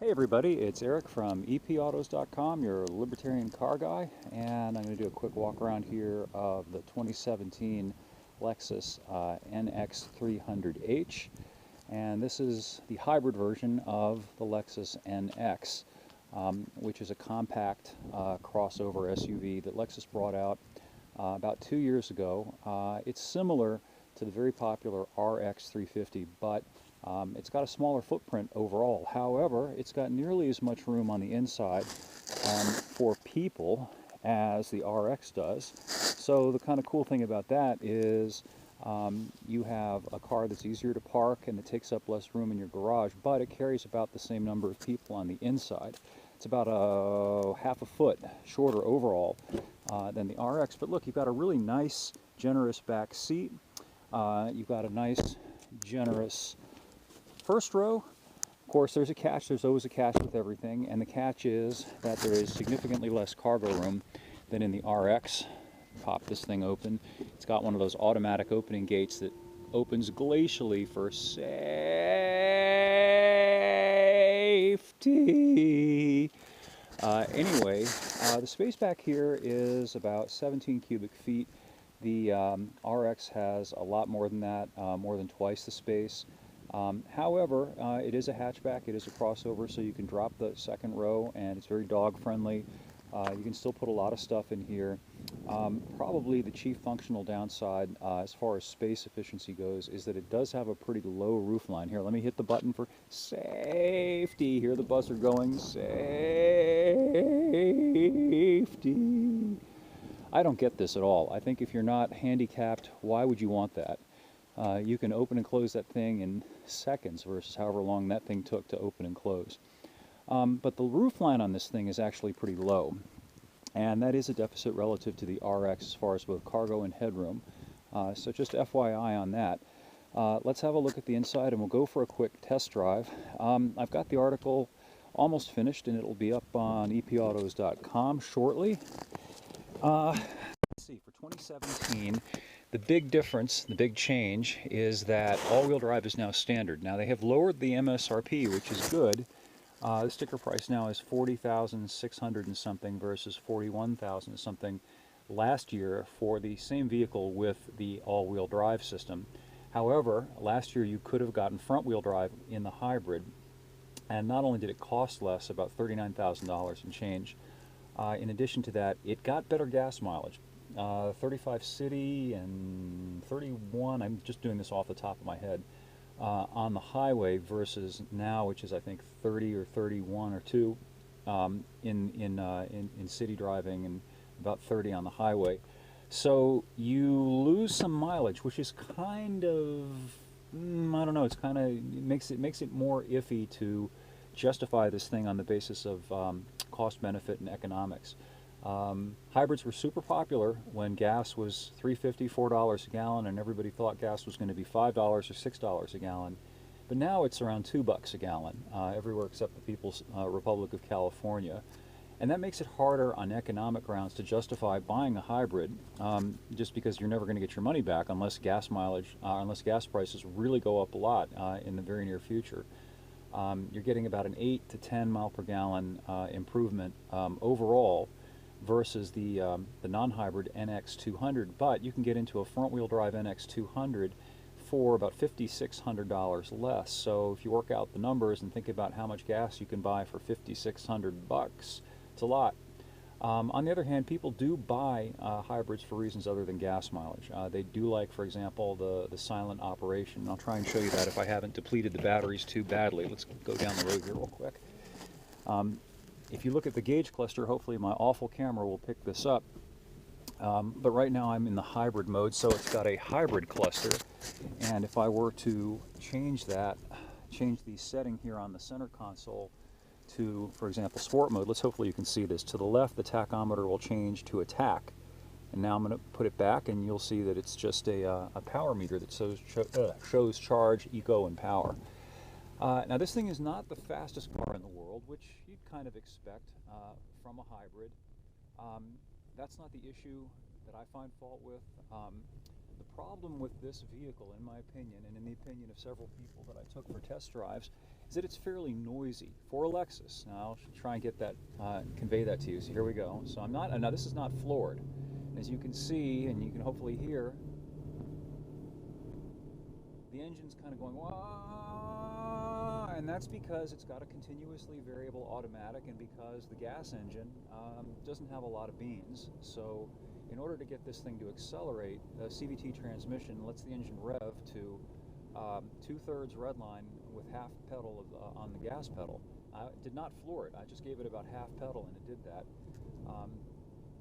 Hey everybody, it's Eric from epautos.com, your Libertarian car guy, and I'm going to do a quick walk around here of the 2017 Lexus NX300h, and this is the hybrid version of the Lexus NX, which is a compact crossover SUV that Lexus brought out about 2 years ago. It's similar to the very popular RX350, but it's got a smaller footprint overall. However, it's got nearly as much room on the inside for people as the RX does. So the kind of cool thing about that is you have a car that's easier to park and it takes up less room in your garage, but it carries about the same number of people on the inside. It's about half a foot shorter overall than the RX. But look, you've got a really nice, generous back seat. You've got a nice, generous first row. Of course, there's a catch. There's always a catch with everything, and the catch is that there is significantly less cargo room than in the RX. Pop this thing open. It's got one of those automatic opening gates that opens glacially for safety. Anyway, the space back here is about 17 cubic feet. The RX has a lot more than that, more than twice the space. However, it is a hatchback, it is a crossover, so you can drop the second row, and it's very dog friendly. You can still put a lot of stuff in here. Probably the chief functional downside as far as space efficiency goes is that it does have a pretty low roof line. Here, let me hit the button for safety. Hear the buzzer going, safety. I don't get this at all. I think if you're not handicapped, why would you want that? You can open and close that thing in seconds versus however long that thing took to open and close. But the roof line on this thing is actually pretty low, and that is a deficit relative to the RX as far as both cargo and headroom. So just FYI on that. Let's have a look at the inside and we'll go for a quick test drive. I've got the article almost finished and it'll be up on epautos.com shortly. Let's see, for 2017, the big difference, the big change, is that all-wheel drive is now standard. Now, they have lowered the MSRP, which is good. The sticker price now is $40,600 and something versus $41,000 and something last year for the same vehicle with the all-wheel drive system. However, last year you could have gotten front-wheel drive in the hybrid, and not only did it cost less, about $39,000 and change, in addition to that, it got better gas mileage. 35 city and 31, I'm just doing this off the top of my head, on the highway versus now, which is I think 30 or 31 or 2 in city driving and about 30 on the highway. So you lose some mileage, which is kind of, I don't know, it's kind of, it makes it more iffy to justify this thing on the basis of cost, benefit, and economics. Hybrids were super popular when gas was $3.50, $4 a gallon, and everybody thought gas was going to be $5 or $6 a gallon. But now it's around $2 a gallon, everywhere except the People's Republic of California. And that makes it harder on economic grounds to justify buying a hybrid, just because you're never going to get your money back unless gas mileage, unless gas prices really go up a lot in the very near future. You're getting about an 8 to 10 mile per gallon improvement overall versus the non-hybrid NX200, but you can get into a front-wheel drive NX200 for about $5,600 less. So if you work out the numbers and think about how much gas you can buy for $5,600, it's a lot. On the other hand, people do buy hybrids for reasons other than gas mileage. They do like, for example, the silent operation. I'll try and show you that if I haven't depleted the batteries too badly. Let's go down the road here real quick. If you look at the gauge cluster, hopefully my awful camera will pick this up. But right now I'm in the hybrid mode, so it's got a hybrid cluster. And if I were to change the setting here on the center console to, for example, sport mode, hopefully you can see this. To the left, the tachometer will change to attack. And now I'm going to put it back, and you'll see that it's just a power meter that shows charge, eco, and power. Now this thing is not the fastest car in the world, which you'd kind of expect from a hybrid. That's not the issue that I find fault with. The problem with this vehicle, in my opinion, and in the opinion of several people that I took for test drives, is that it's fairly noisy for a Lexus. Now I'll try and get that, convey that to you. So here we go. So I'm not, now this is not floored. As you can see, and you can hopefully hear, the engine's kind of going wah, and that's because it's got a continuously variable automatic, and because the gas engine doesn't have a lot of beans. So in order to get this thing to accelerate, the CVT transmission lets the engine rev to 2/3 redline with half pedal on the gas pedal. I did not floor it. I just gave it about half pedal and it did that.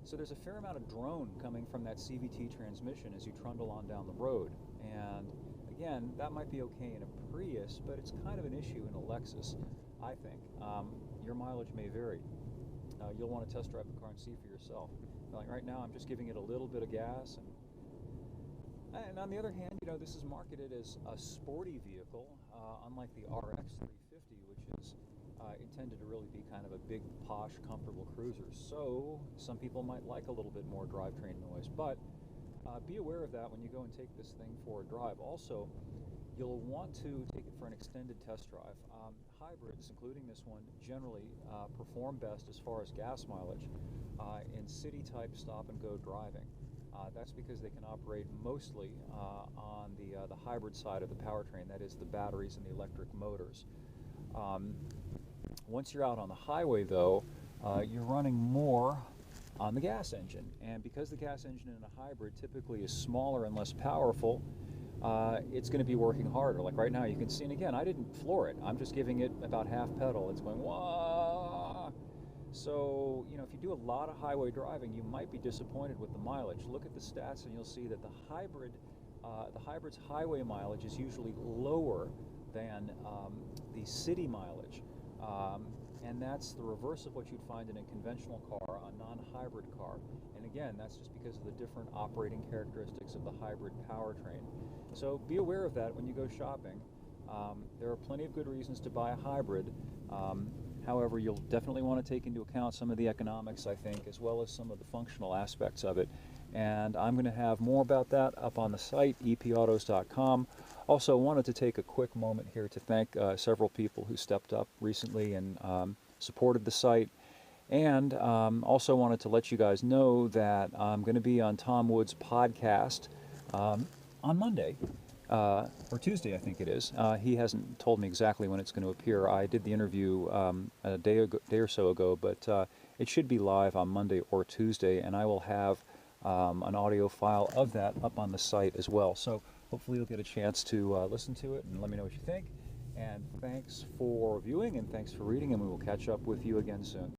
So there's a fair amount of drone coming from that CVT transmission as you trundle on down the road. And again, that might be okay in a Prius, but it's kind of an issue in a Lexus, I think. Your mileage may vary. You'll want to test drive the car and see for yourself. Like right now, I'm just giving it a little bit of gas, and on the other hand, you know, this is marketed as a sporty vehicle, unlike the RX350, which is intended to really be kind of a big, posh, comfortable cruiser. So some people might like a little bit more drivetrain noise, but be aware of that when you go and take this thing for a drive. Also, you'll want to take it for an extended test drive. Hybrids, including this one, generally perform best as far as gas mileage in city-type stop-and-go driving. That's because they can operate mostly on the hybrid side of the powertrain, that is the batteries and the electric motors. Once you're out on the highway, though, you're running more on the gas engine, and because the gas engine in a hybrid typically is smaller and less powerful, it's going to be working harder. Like right now, you can see, and again, I didn't floor it. I'm just giving it about half pedal. It's going wah. So, you know, if you do a lot of highway driving, you might be disappointed with the mileage. Look at the stats, and you'll see that the hybrid's highway mileage is usually lower than the city mileage. And that's the reverse of what you'd find in a conventional car, a non-hybrid car. And again, that's just because of the different operating characteristics of the hybrid powertrain. So be aware of that when you go shopping. There are plenty of good reasons to buy a hybrid. However, you'll definitely want to take into account some of the economics, I think, as well as some of the functional aspects of it. And I'm going to have more about that up on the site, epautos.com. Also, wanted to take a quick moment here to thank several people who stepped up recently and supported the site. And also wanted to let you guys know that I'm going to be on Tom Wood's podcast on Monday. Or Tuesday, I think it is. He hasn't told me exactly when it's going to appear. I did the interview a day or so ago, but it should be live on Monday or Tuesday, and I will have an audio file of that up on the site as well. So hopefully you'll get a chance to listen to it and let me know what you think. And thanks for viewing, and thanks for reading, and we will catch up with you again soon.